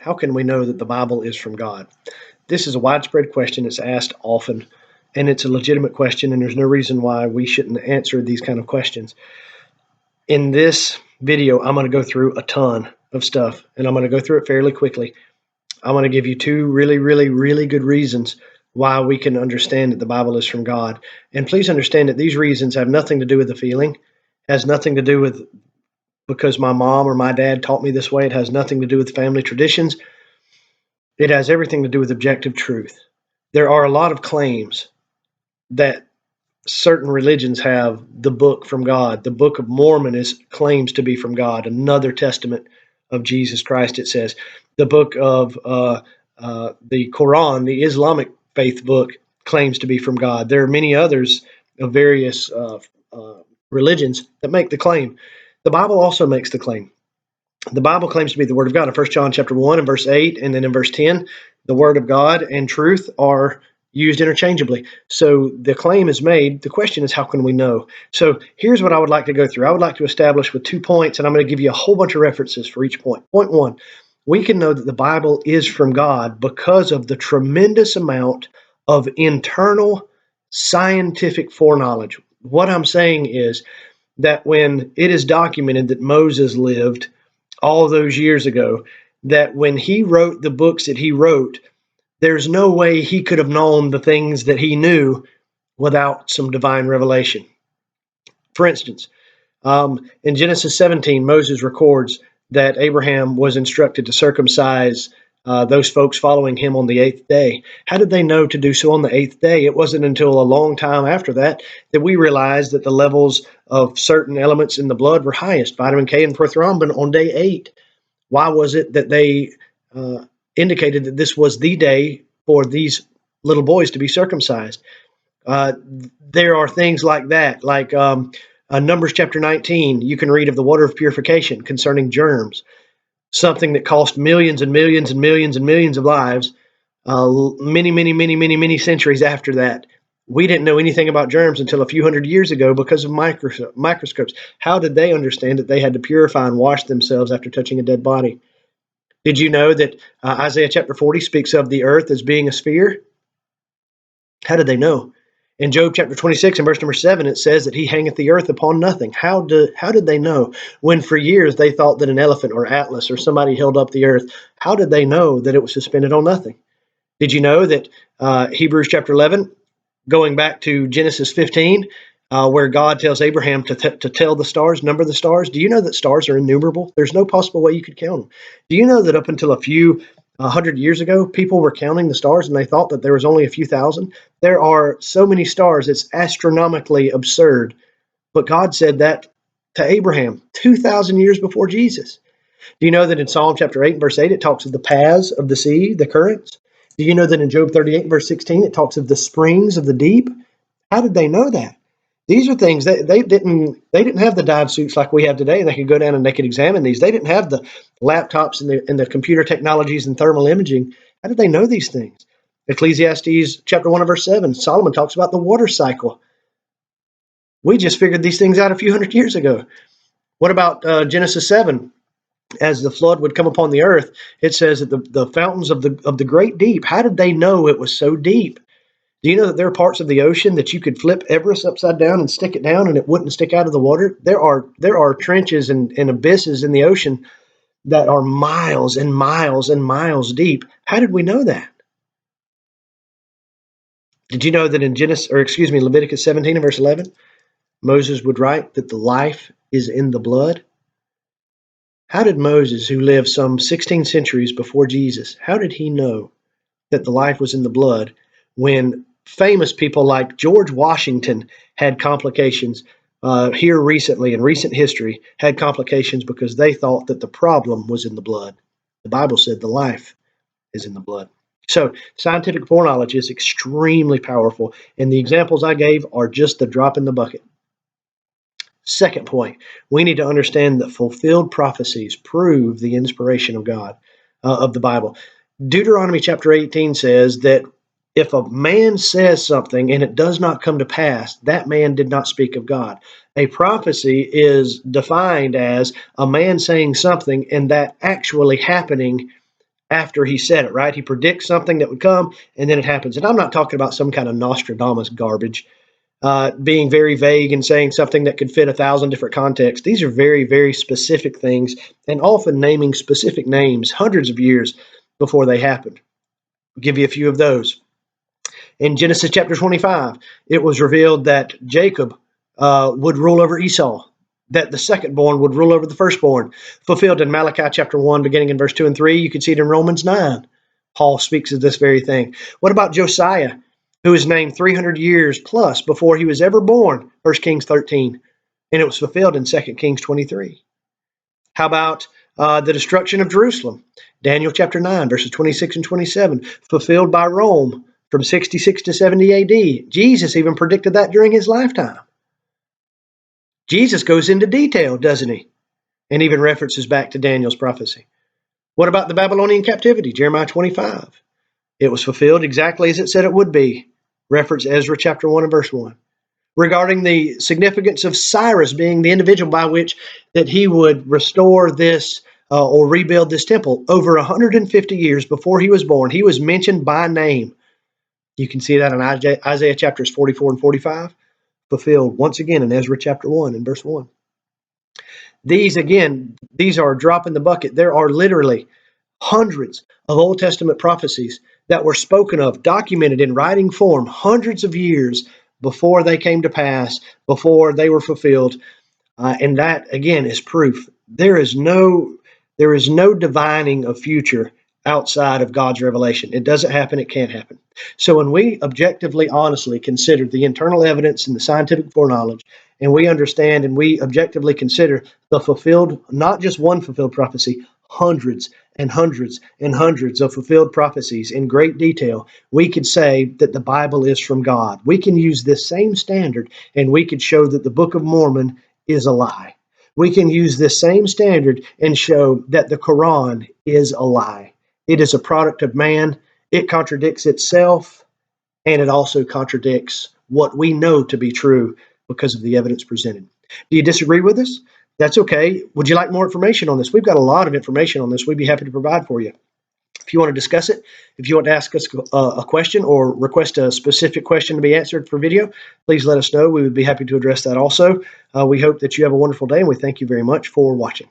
How can we know that the Bible is from God? This is a widespread question. It's asked often, and it's a legitimate question, and there's no reason why we shouldn't answer these kind of questions. In this video, I'm going to go through a ton of stuff, and I'm going to go through it fairly quickly. I'm going to give you two really good reasons why we can understand that the Bible is from God. And please understand that these reasons have nothing to do with the feeling, has nothing to do with because my mom or my dad taught me this way. It has nothing to do with family traditions. It has everything to do with objective truth. There are a lot of claims that certain religions have the book from God. The Book of Mormon claims to be from God, another testament of Jesus Christ, it says. The book of the Quran, the Islamic faith book, claims to be from God. There are many others of various religions that make the claim. The Bible also makes the claim. The Bible claims to be the Word of God. In 1 John chapter 1 and verse 8, and then in verse 10, the Word of God and truth are used interchangeably. So the claim is made. The question is, how can we know? So here's what I would like to go through. I would like to establish with 2 points, and I'm going to give you a whole bunch of references for each point. Point one, we can know that the Bible is from God because of the tremendous amount of internal scientific foreknowledge. What I'm saying is that when it is documented that Moses lived all those years ago, that when he wrote the books that he wrote, there's no way he could have known the things that he knew without some divine revelation. For instance, in Genesis 17, Moses records that Abraham was instructed to circumcise those folks following him on the 8th day. How did they know to do so on the 8th day? It wasn't until a long time after that that we realized that the levels of certain elements in the blood were highest, vitamin K and prothrombin, on day 8. Why was it that they indicated that this was the day for these little boys to be circumcised? There are things like that, like Numbers chapter 19. You can read of the water of purification concerning germs, something that cost millions and millions and millions and millions of lives, many centuries after that. We didn't know anything about germs until a few hundred years ago because of microscopes. How did they understand that they had to purify and wash themselves after touching a dead body? Did you know that Isaiah chapter 40 speaks of the earth as being a sphere? How did they know? In Job chapter 26 and verse number 7, it says that he hangeth the earth upon nothing. How did they know? When for years they thought that an elephant or Atlas or somebody held up the earth, how did they know that it was suspended on nothing? Did you know that Hebrews chapter 11, going back to Genesis 15, where God tells Abraham to tell the stars, number the stars? Do you know that stars are innumerable? There's no possible way you could count them. Do you know that up until a few 100 years ago, people were counting the stars and they thought that there was only a few thousand? There are so many stars, it's astronomically absurd. But God said that to Abraham 2,000 years before Jesus. Do you know that in Psalm chapter 8, verse 8, it talks of the paths of the sea, the currents? Do you know that in Job 38, verse 16, it talks of the springs of the deep? How did they know that? These are things that they didn't have the dive suits like we have today. They could go down and they could examine these. They didn't have the laptops and the computer technologies and thermal imaging. How did they know these things? Ecclesiastes chapter 1 and verse 7, Solomon talks about the water cycle. We just figured these things out a few hundred years ago. What about Genesis 7? As the flood would come upon the earth, it says that the fountains of the great deep, how did they know it was so deep? Do you know that there are parts of the ocean that you could flip Everest upside down and stick it down and it wouldn't stick out of the water? There are trenches and abysses in the ocean that are miles and miles and miles deep. How did we know that? Did you know that in Leviticus 17 and verse 11, Moses would write that the life is in the blood? How did Moses, who lived some 16 centuries before Jesus, how did he know that the life was in the blood when famous people like George Washington had complications here recently, in recent history, had complications because they thought that the problem was in the blood? The Bible said the life is in the blood. So scientific foreknowledge is extremely powerful, and the examples I gave are just the drop in the bucket. Second point, we need to understand that fulfilled prophecies prove the inspiration of God, of the Bible. Deuteronomy chapter 18 says that if a man says something and it does not come to pass, that man did not speak of God. A prophecy is defined as a man saying something and that actually happening after he said it, right? He predicts something that would come, and then it happens. And I'm not talking about some kind of Nostradamus garbage, being very vague and saying something that could fit 1,000 different contexts. These are very, very specific things, and often naming specific names hundreds of years before they happened. I'll give you a few of those. In Genesis chapter 25, it was revealed that Jacob would rule over Esau, that the secondborn would rule over the firstborn, fulfilled in Malachi chapter 1, beginning in verse 2 and 3. You can see it in Romans 9. Paul speaks of this very thing. What about Josiah, who is named 300 years plus before he was ever born, 1 Kings 13, and it was fulfilled in 2 Kings 23. How about the destruction of Jerusalem? Daniel chapter 9, verses 26 and 27, fulfilled by Rome from 66 to 70 AD. Jesus even predicted that during his lifetime. Jesus goes into detail, doesn't he? And even references back to Daniel's prophecy. What about the Babylonian captivity? Jeremiah 25. It was fulfilled exactly as it said it would be. Reference Ezra chapter 1 and verse 1. Regarding the significance of Cyrus being the individual by which that he would restore this or rebuild this temple, over 150 years before he was born, he was mentioned by name. You can see that in Isaiah chapters 44 and 45, fulfilled once again in Ezra chapter 1 and verse 1. These are a drop in the bucket. There are literally hundreds of Old Testament prophecies that were spoken of, documented in writing form, hundreds of years before they came to pass, before they were fulfilled. And that, again, is proof. There is no divining of future outside of God's revelation. It doesn't happen. It can't happen. So when we objectively, honestly consider the internal evidence and the scientific foreknowledge, and we understand and we objectively consider the fulfilled, not just one fulfilled prophecy, hundreds and hundreds and hundreds of fulfilled prophecies in great detail, we could say that the Bible is from God. We can use this same standard, and we could show that the Book of Mormon is a lie. We can use this same standard and show that the Quran is a lie. It is a product of man. It contradicts itself, and it also contradicts what we know to be true because of the evidence presented. Do you disagree with us? That's okay. Would you like more information on this? We've got a lot of information on this. We'd be happy to provide for you. If you want to discuss it, if you want to ask us a question or request a specific question to be answered for video, please let us know. We would be happy to address that also. We hope that you have a wonderful day, and we thank you very much for watching.